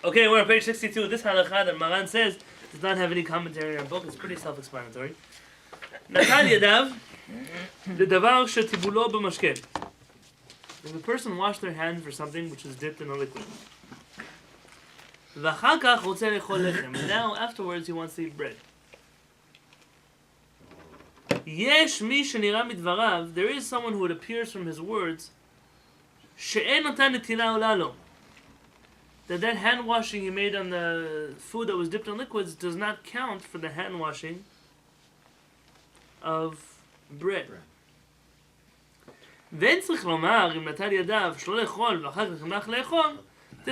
Okay, we're on page 62. This halakha that Maran says does not have any commentary in our book. It's pretty self-explanatory. Natal yadav ledavar shetibulo b'mashke. If a person washed their hands for something which is dipped in a liquid, v'achar kach rotzeh lechol lechem, and now afterwards he wants to eat bread. Yesh mi shenira midvarav, there is someone who it appears from his words, she'en otan netila ola lo, that hand washing he made on the food that was dipped in liquids does not count for the hand washing of bread. Then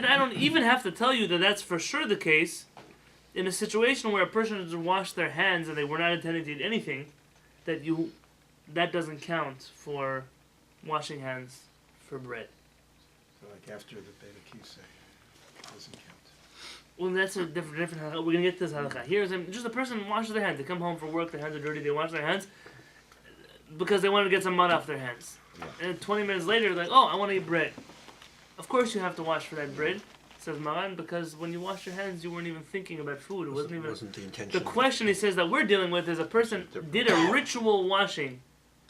I don't even have to tell you that that's for sure the case in a situation where a person has washed their hands and they were not intending to eat anything, that doesn't count for washing hands for bread. So like after the Beta Kisa, it doesn't count. Well, that's a different halakha. We're going to get to this halakha. Here's just a person washes their hands. They come home from work, their hands are dirty, they wash their hands because they wanted to get some mud off their hands. Yeah. And 20 minutes later, they're like, oh, I want to eat bread. Of course you have to wash for that bread, says Maran, because when you washed your hands, you weren't even thinking about food. It wasn't the intention. The question he says that we're dealing with is a person did a ritual washing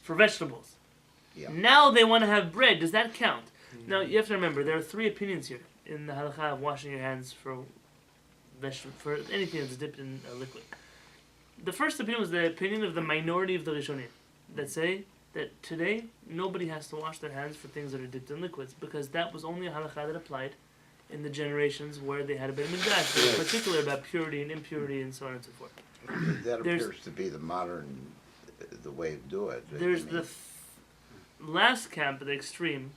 for vegetables. Yeah. Now they want to have bread. Does that count? Mm-hmm. Now, you have to remember, there are three opinions here in the halakha of washing your hands for anything that's dipped in a liquid. The first opinion was the opinion of the minority of the Rishonim that say that today nobody has to wash their hands for things that are dipped in liquids because that was only a halakha that applied in the generations where they had a bit of midrash, in particular about purity and impurity and so on and so forth. That appears to be the way to do it. There's the last camp, the extreme,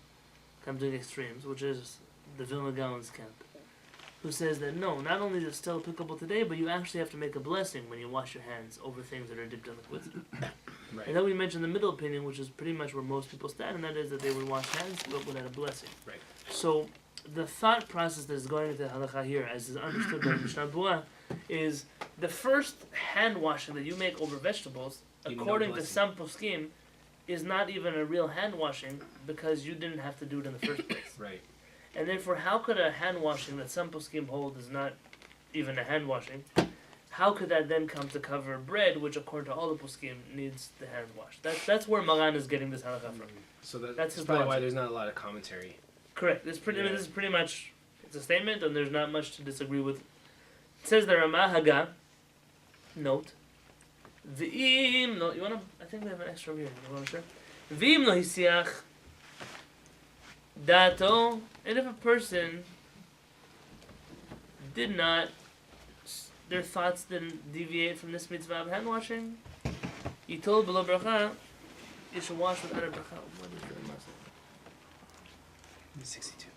I'm doing extremes, which is the Vilna Gaon's camp, who says that no, not only is it still applicable today, but you actually have to make a blessing when you wash your hands over things that are dipped in liquids. Right. And then we mentioned the middle opinion, which is pretty much where most people stand, and that is that they would wash hands but without a blessing. Right. So the thought process that is going into halakha here, as is understood by Mishnah Berurah, is the first hand washing that you make over vegetables, according to some poskim, is not even a real hand washing because you didn't have to do it in the first place. Right. And therefore, how could a hand washing that some poskim hold is not even a hand washing, how could that then come to cover bread, which according to all the poskim needs the hand wash? That's where Maran is getting this halakha from. So that's probably why there's not a lot of commentary. Correct. This is pretty much, it's a statement, and there's not much to disagree with. It says the Ramah Haga, note, V'im, no, you want to, I think we have an extra over here, you want to share? V'im no hisiach, dato, and if a person did not, their thoughts didn't deviate from this mitzvah of hand washing, he told below bracha, you should wash without a bracha. What is the message? 62.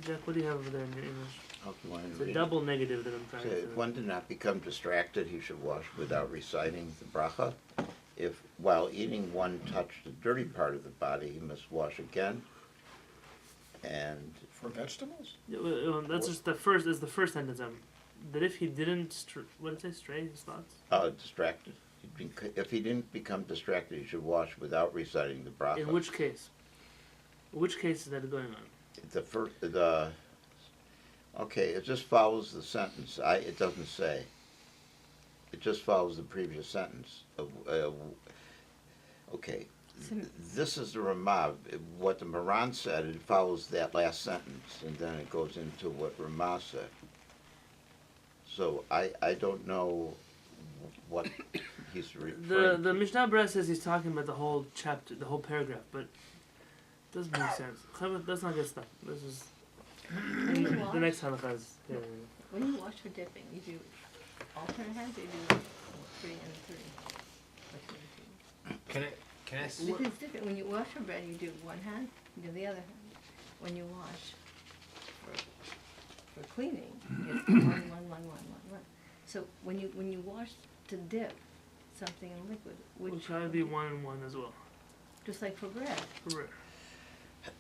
Jack, what do you have over there in your English? Okay, it's a double negative that I'm trying to... If one did not become distracted, he should wash without reciting the bracha. If while eating one touched the dirty part of the body, he must wash again. And for vegetables? Yeah, that's just the first sentence. That if he didn't, what did it say, stray his thoughts? Distracted. If he didn't become distracted, he should wash without reciting the bracha. In which case? Which case is that going on? Okay, it just follows the sentence. It doesn't say. It just follows the previous sentence. Okay, this is the Ramah. What the Maran said, it follows that last sentence, and then it goes into what Ramah said. So I don't know what he's referring The Mishnah Berurah says he's talking about the whole chapter, the whole paragraph, but it doesn't make sense. Let's not get stuck. This is the next halakha is. Yeah. When you wash for dipping, you do alternate hands or you do 3 and 3? Can I? Because it's different. When you wash for bread, you do one hand, you do the other hand. when you wash for cleaning, it's one. So when you wash to dip something in liquid, Will probably be 1 and 1 as well. just like for bread. For bread.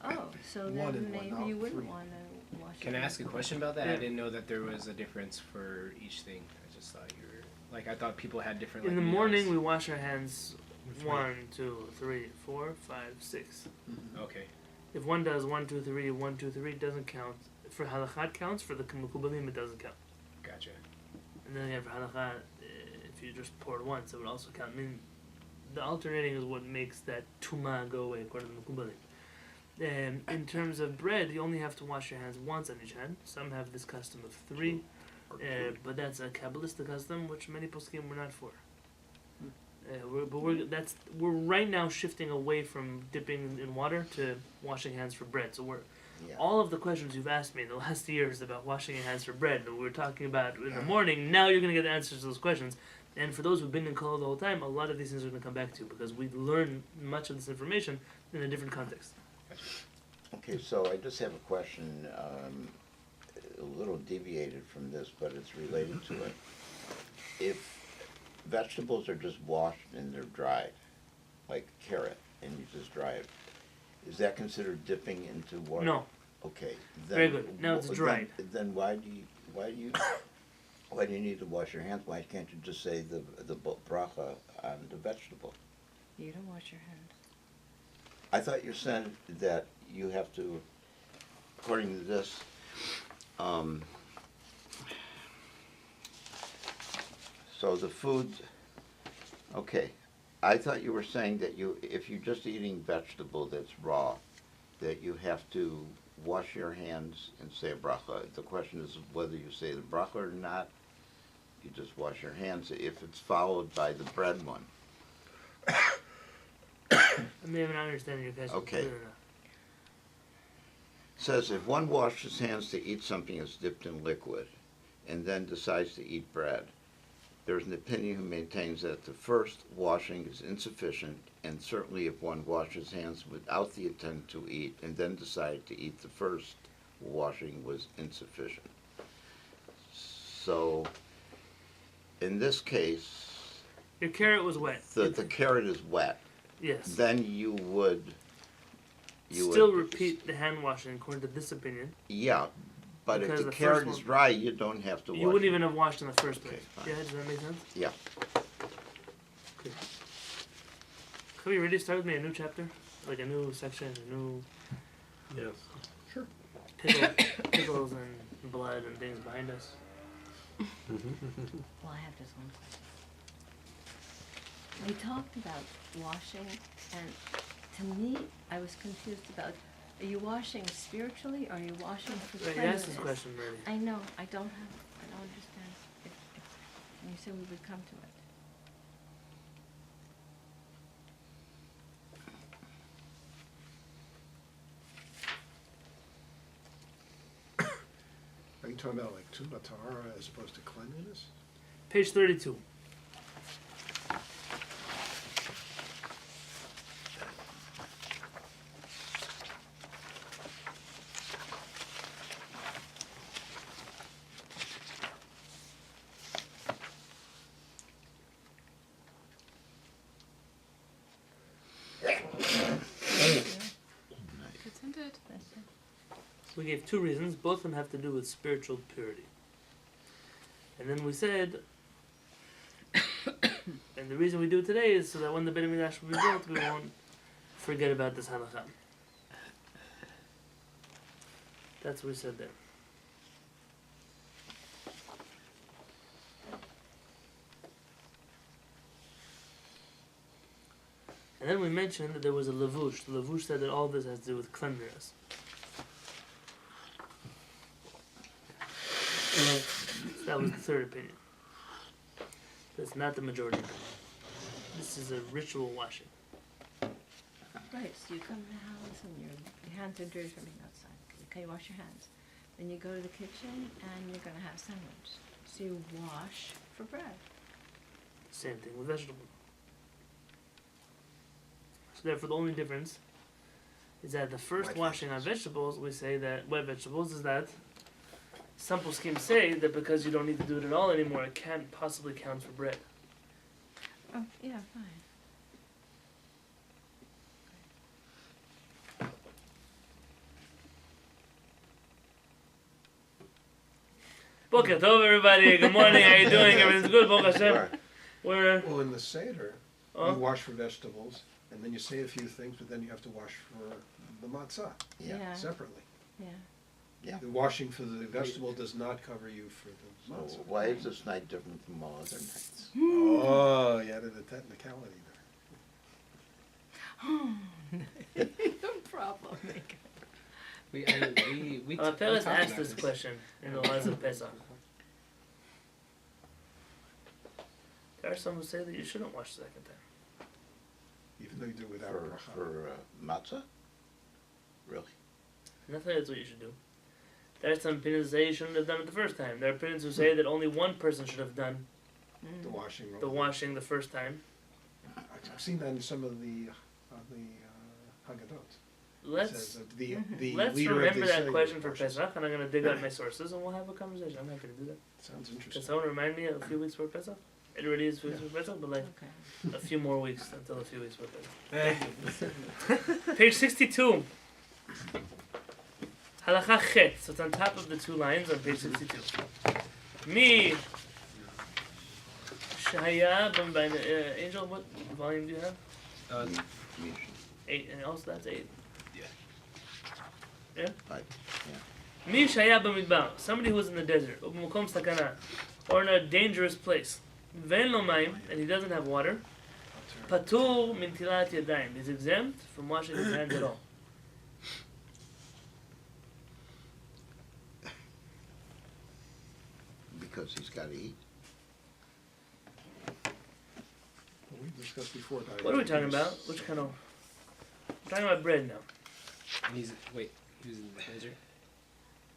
Oh, so One then and one, maybe no, you wouldn't 3. want to wash it. Can I ask a question about that? Yeah. I didn't know that there was a difference for each thing. I just thought you were like I thought people had different. In like, the morning, meals. we wash our hands Three. 1, 2, 3, 4, 5, 6. Okay. If one does 1, 2, 3, 1, 2, 3, it doesn't count. For halakha it counts. For the mekubalim, it doesn't count. Gotcha. And then again, for halakha, if you just pour it once, it would also count. I mean, the alternating is what makes that tuma go away, according to the mekubalim. In terms of bread, you only have to wash your hands once on each hand. Some have this custom of 3, but that's a Kabbalistic custom, which many poskim were not for. We're right now shifting away from dipping in water to washing hands for bread. So Yeah. all of the questions you've asked me in the last years about washing your hands for bread, that we were talking about in the morning. Now you're going to get the answers to those questions. And for those who've been in Kollel the whole time, a lot of these things are going to come back to you because we learn much of this information in a different context. Okay, so I just have a question, a little deviated from this, but it's related to it. If vegetables are just washed and they're dried, like carrot, and you just dry it, is that considered dipping into water? No. Okay. Very good. Now it's dried. Then why do you need to wash your hands? Why can't you just say the bracha on the vegetable? You don't wash your hands. I thought you said that you have to, according to this, so the food, okay. I thought you were saying that if you're just eating vegetable that's raw, that you have to wash your hands and say a bracha. The question is whether you say the bracha or not. You just wash your hands if it's followed by the bread one. I may have not understanding your question. Okay. clear enough. Says if one washes hands to eat something that's dipped in liquid and then decides to eat bread, there's an opinion who maintains that the first washing is insufficient, and certainly if one washes hands without the intent to eat and then decided to eat, the first washing was insufficient. So in this case, Your carrot was wet. the carrot is wet. Yes. Then you would Still repeat the hand washing according to this opinion. Yeah, but Because if the the carrot first is one- dry, you don't have to wash You wouldn't it. even have washed in the first place. Okay, fine. Yeah, does that make sense? Yeah. Okay. Can we already start with me a new chapter? Like a new section, a new Yes. Sure. pickles and blood and things behind us? Well, I have just one question. We talked about washing, and to me, I was confused about, are you washing spiritually, or are you washing for Right, you cleanliness? asked this question already. I know, I don't understand. And you said we would come to it. Are you talking about like tuba tahara as opposed to cleanliness? Page 32. That's it. We gave 2 reasons. Both of them have to do with spiritual purity. And then we said, and the reason we do it today is so that when the Beit HaMikdash will be built, we won't forget about this halakha. That's what we said there. And then we mentioned that there was a levush. The levush said that all this has to do with cleanliness. So that was the third opinion. That's not the majority opinion. This is a ritual washing. Right, so you come to the house and your hands are dirty from being outside. Okay, you wash your hands. Then you go to the kitchen and you're going to have sandwich. So you wash for bread. Same thing with vegetables. So therefore the only difference is that the first Wet washing on vegetables. vegetables, we say that wet vegetables is that some poskim say that because you don't need to do it at all anymore, it can't possibly count for bread. Oh, yeah, fine. Boker Tov, everybody. Good morning. How you doing? Everything's good. Baruch Hashem. Sure. We're Well, in the Seder, you oh, wash for vegetables, and then you say a few things, but then you have to wash for the matzah Yeah. separately. Yeah. The washing for the vegetable does not cover you for the So matzah. why is this night different from all other nights? Oh, you added a technicality there. No problem. We Peres talked asked about this question in the laws of Pesach. There are some who say that you shouldn't wash the second time. Even though you do it without For, bracha. for matzah? Really? Nothing that's what you should do. There are some opinions that say you shouldn't have done it the first time. There are opinions who say that only one person should have done The washing. the washing the first time. I've seen that in some of the Haggadot. It Let's says that the let's leader remember of the that Seder question for washes. Pesach, and I'm gonna dig out my sources, and we'll have a conversation. I'm happy to do that. Sounds Can interesting. someone remind me a few weeks before Pesach? It already is a few weeks before Pesach, but like Okay. a few more weeks until a few weeks before Pesach. Page 62. Halacha Chet. So it's on top of the two lines on page 62. Me. Shaya. Angel, what volume do you have? 8, and also that's 8. Yeah? Right. Mi shaya b'midbar, somebody who was in the desert, or b'makom sakana, or in a dangerous place. Ve'en lo mayim, and he doesn't have water. Patur min tilat yadayim, he's exempt from washing his hands at all. Because he's got to eat. Well, we discussed before. What are we talking about? Which kind of? We're talking about bread now. And he was in the desert.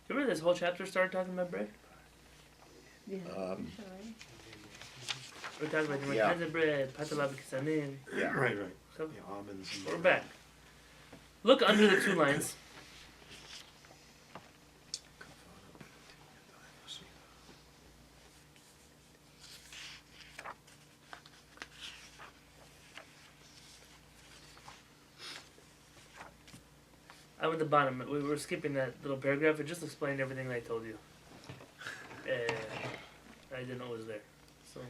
Remember this whole chapter started talking about bread? Yeah. Um, Sorry. We're talking about Yeah. kinds of bread, patala b'kisanim. Yeah. Right. So Yeah, almonds. And we're back. Look under the two lines. I'm at the bottom. We were skipping that little paragraph. It just explained everything I told you. I didn't know it was there. So,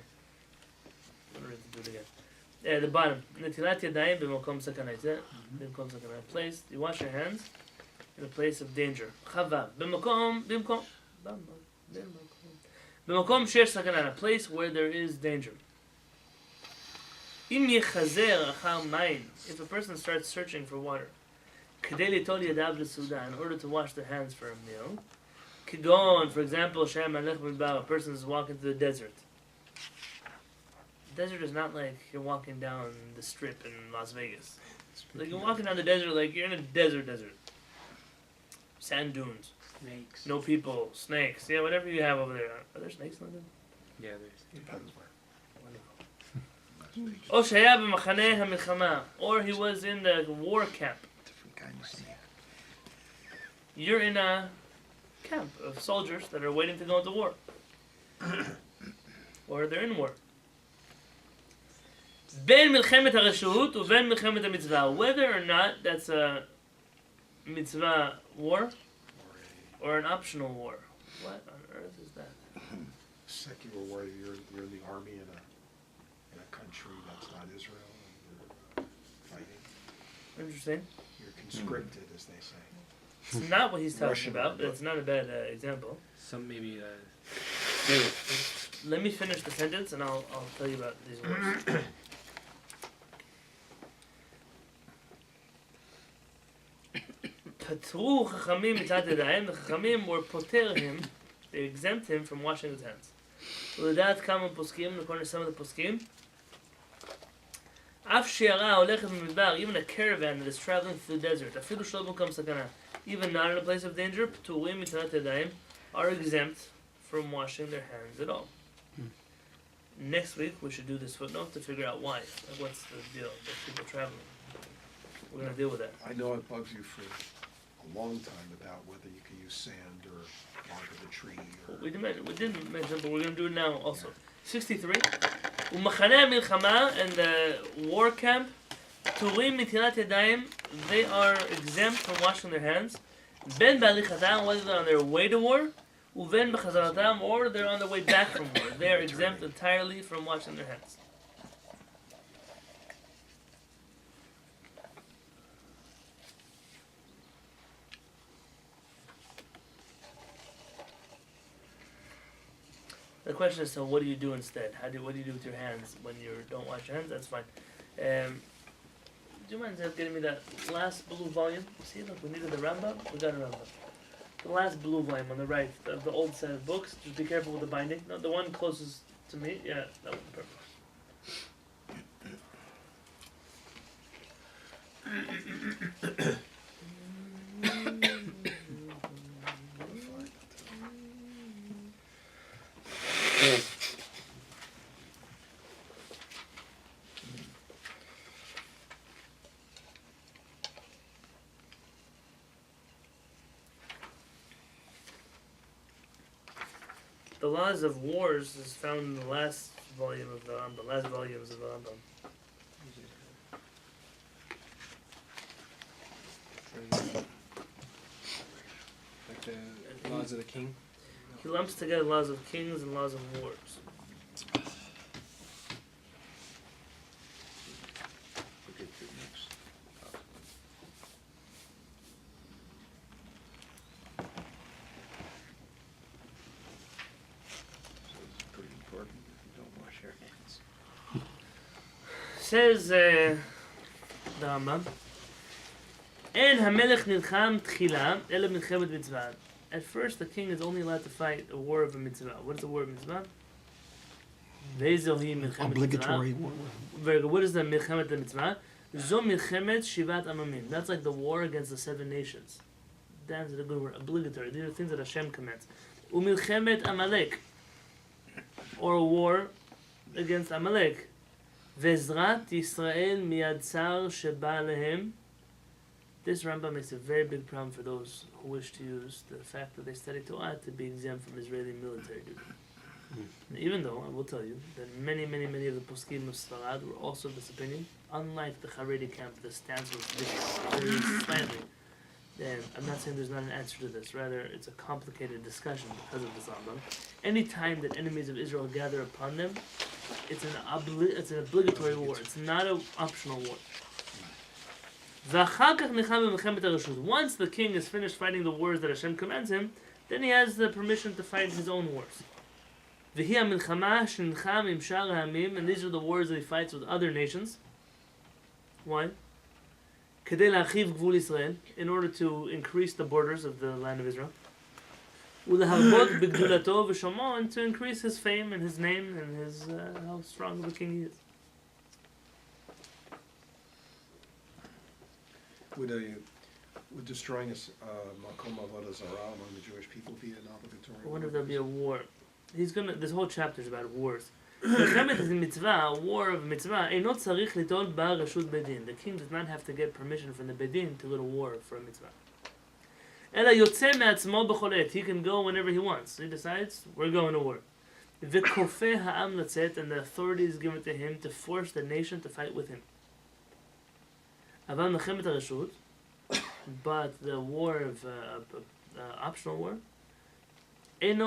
I'm going to do it again. The bottom. Netilat yadayim b'makom sakana. Is that? B'makom sakana. Place. You wash your hands in a place of danger. Chavav. B'makom shesh sakana. A place where there is danger. Im yechazer achar mayim. If a person starts searching for water. Kedei litol yadav l'suda, in order to wash their hands for a meal. Kigon, for example, Shem Alech Midbar, a person is walking through the desert. The desert is not like you're walking down the strip in Las Vegas. Like you're walking down the desert like you're in a desert. Sand dunes. Snakes. No people, snakes, yeah, whatever you have over there. Are there snakes in the desert? Yeah, there's. Depends where. Oh, Shaya b'machaneh ha'milchama, or he was in the war camp. Different kind of snake. You're in a camp of soldiers that are waiting to go into war. Or they're in war. Ben milchemet hareshut uben milchemet hamitzvah. Whether or not that's a mitzvah war or an optional war. What on earth is that? Secular war. You're in the army in a country that's not Israel, and you're fighting. Interesting. You're conscripted, as they say. It's not what he's talking Russian about, army. but it's not a bad example. Some maybe. Let me finish the sentence and I'll tell you about these words. Patru chachamim mitat yadayim. The chachamim were poter him. They exempt him from washing his hands. Uledat kama poskim, according to some of the poskim. Af she'ara holechet b'midbar, even a caravan that is traveling through the desert. Afilu shelo b'makom sakana, even not in a place of danger. Pturim mitat yadayim, are exempt from washing their hands at all. Next week we should do this footnote to figure out why. Like what's the deal with people traveling we're gonna deal with that. I know it bugs you for a long time about whether you can use sand or bark of the tree or. We didn't mention, but we're gonna do it now also. 63. Umachaneh milchama, and the war camp. Turim mitilat yadayim. They are exempt from washing their hands. Ben ba'alichatam, whether they're on their way to war, uven b'chazaratam, or they're on their way back from war. They are exempt entirely from washing their hands. The question is, so what do you do instead? What do you do with your hands when you don't wash your hands? That's fine. Do you mind getting me that last blue volume? See, look, we needed the Rambam. We got a Rambam. The last blue volume on the right of the old set of books. Just be careful with the binding. No, the one closest to me. Yeah, that would be perfect. The laws of wars is found in the last volume of the Rambam, last volumes of the Rambam. Like the laws of the king. He lumps together laws of kings and laws of wars. Look at the next. So it's pretty important if you don't wash your hands. Says the Rambam, En hamelech nilcham tchila ele milchemet mitzvah. At first, the king is only allowed to fight a war of a mitzvah. What is the war of mitzvah? Vezohi milchemet Obligatory mitzvah. war. Very good. What is the milchemet mitzvah? Zo milchemet shivat amamim. That's like the war against the 7 nations. That's a good word. Obligatory. These are things that Hashem commands. Umilchemet Amalek, or a war against Amalek. Vezrat Yisrael miyad tsar sheba lehem. This Rambam makes a very big problem for those who wish to use the fact that they study Torah to be exempt from Israeli military duty. Even though, I will tell you, that many of the poskim of Sfarad were also of this opinion, unlike the Haredi camp, the stance was different, very slightly. And I'm not saying there's not an answer to this, rather it's a complicated discussion because of this Rambam. Any time that enemies of Israel gather upon them, it's an obligatory war, it's not an optional war. Once the king is finished fighting the wars that Hashem commands him, then he has the permission to fight his own wars. And these are the wars that he fights with other nations. Why? In order to increase the borders of the land of Israel. And to increase his fame and his name and his how strong of a king he is. Would destroying Makom Avodah Zarah among the Jewish people be an obligatory? I wonder if there'll be a war. This whole chapter is about wars. A war of mitzvah. The king does not have to get permission from the bedin to go to war for a mitzvah. He can go whenever he wants. He decides, we're going to war. And the authority is given to him to force the nation to fight with him. But the war of optional war, he can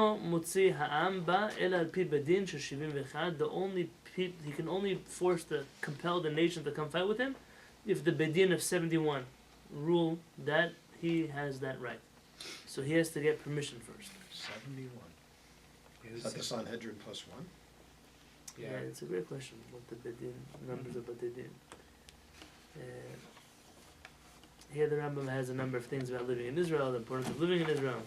only compel the nation to come fight with him if the bedin of 71 rule that he has that right. So he has to get permission first. 71. Is that the Sanhedrin plus 1? Yeah, it's a great question. What the bedin numbers of bedin. Here the Rambam has a number of things about living in Israel, the importance of living in Israel.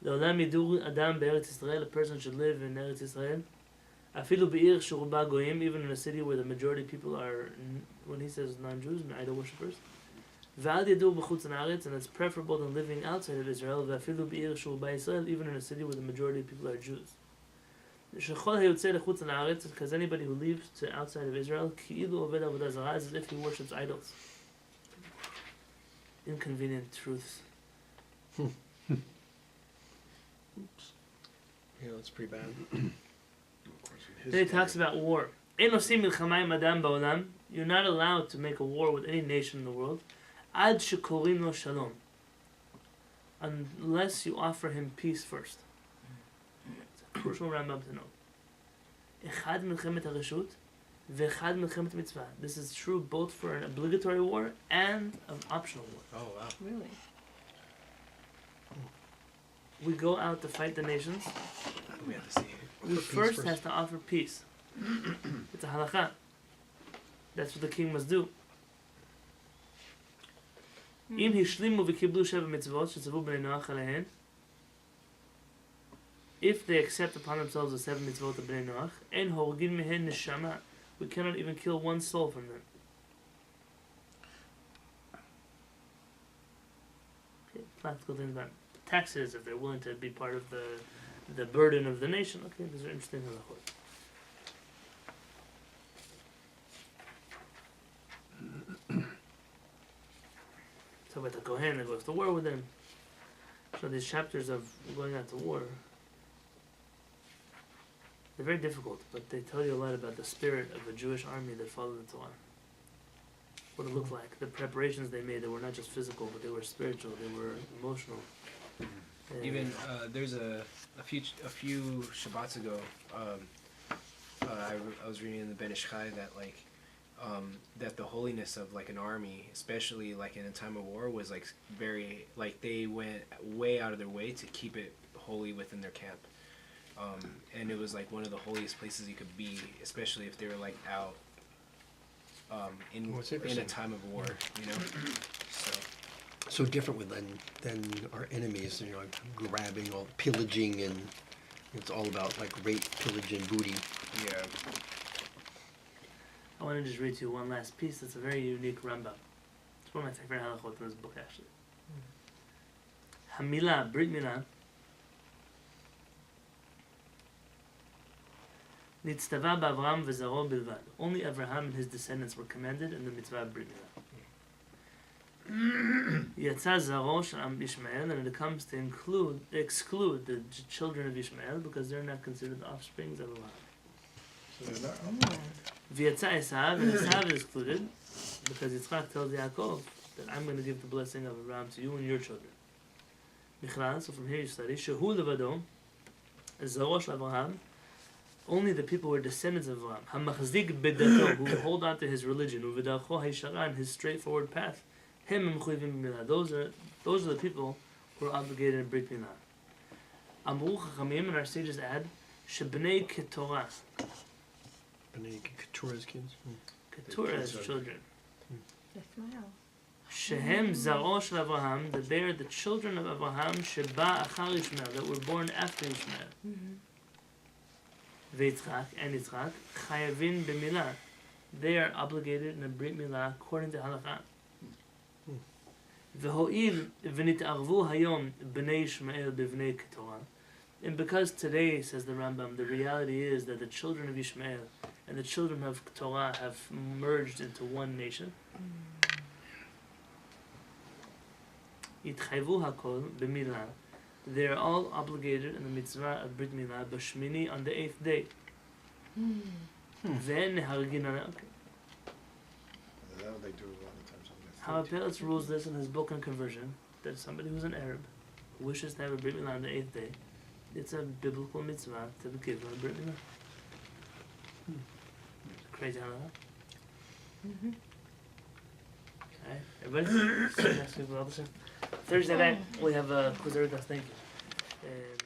לעולם ידעו אדם בארץ ישראל, a person should live in Eretz Israel. אפילו בעיר שרובה גויים, even in a city where the majority of people are, when he says non-Jews and idol worshippers. V'al yadu b'chutz ha'aretz, and it's preferable than living outside of Israel. V'afilu b'ir shu b'Yisrael, even in a city where the majority of people are Jews. Shechol hayotzei lechutz ha'aretz, because anybody who leaves to outside of Israel, ki'ilu oved avodah zarah, is as if he worships idols. Inconvenient truths. Yeah, that's pretty bad. Then he talks about war. Ein osim milchama im adam ba'olam. You're not allowed to make a war with any nation in the world. Ad shekorim lo shalom. Unless you offer him peace first. It's a crucial Rambam to know. Echad milchemet hareshut, ve'echad milchemet mitzvah. This is true both for an obligatory war and an optional war. Oh wow. Really? We go out to fight the nations. We have to see. We Offer peace first first. have to offer peace. It's a halakha. That's what the king must do. Im hishlimu v'kiblu sheva mitzvot shetzavu b'nei Noach alehen. If they accept upon themselves the 7 mitzvot of b'nei Noach, en horgin mehen neshama. We cannot even kill one soul from them. Okay, practical things about taxes, if they're willing to be part of the burden of the nation. Okay, these are interesting halachot. So about the Kohen that goes to war with him. So these chapters of going out to war, they're very difficult, but they tell you a lot about the spirit of a Jewish army that followed the Torah. What it looked like, the preparations they made, that were not just physical, but they were spiritual, they were emotional. And Even there's a few Shabbats ago, I was reading in the Ben Ish Chai that that the holiness of like an army, especially like in a time of war, was like very like they went way out of their way to keep it holy within their camp, and it was like one of the holiest places you could be, especially if they were like out in Well, it's a interesting. time of war, you know. So different with than our enemies, you know, like grabbing, all pillaging, and it's all about like rape, pillage, and booty. Yeah. I want to just read to you one last piece that's a very unique Rambam. It's one of my favorite halachot in this book, actually. Hamila, Brit Milah, Nitztava b'Avram v'zaro bilvad. Only Abraham and his descendants were commanded in the mitzvah of Brit Milah. Yatza zaro shel am Ishmael, and it comes to exclude the children of Ishmael because they're not considered the offsprings of Abraham. So they're not, V'yatza Esav, and Esav is excluded because Yitzchak tells Yaakov that I'm going to give the blessing of Abraham to you and your children. Michal, so from here you study, Shehu levado, zaro shel Abraham, only the people who are descendants of Abraham, hamachzik bedato, who hold on to his religion, uvedacho hayshara, and his straightforward path, him mechuyvim b'milah. Those are the people who are obligated in Brit Milah. Amru Chachamim, and our sages add, shebnei ketorah. B'nai Keturah's kids. Keturah's children. That's well. Shehem zaro shel Abraham, that they are the children of Abraham, sheba achar Ishmael, that were born after Ishmael. V'Yitzchak and Yitzchak, chayavin b'milah, they are obligated in a Brit Milah according to halakha. V'ho'il v'nit'arvu hayom b'nei Ishmael b'vnei Keturah. And because today, says the Rambam, the reality is that the children of Ishmael and the children of Torah have merged into one nation. Yitchayvu hakol b'milah. They are all obligated in the mitzvah of Brit Milah b'shmini on the 8th day. Then hargin okay. that's what they do a lot of times on How the Pelitz rules this in his book on conversion, that somebody who's an Arab who wishes to have a Brit Milah on the 8th day, it's a biblical mitzvah to give him a Brit Milah. Crazy how that. Okay, everybody? See you next week with all this. Thursday night we have a quiz. Thank you. And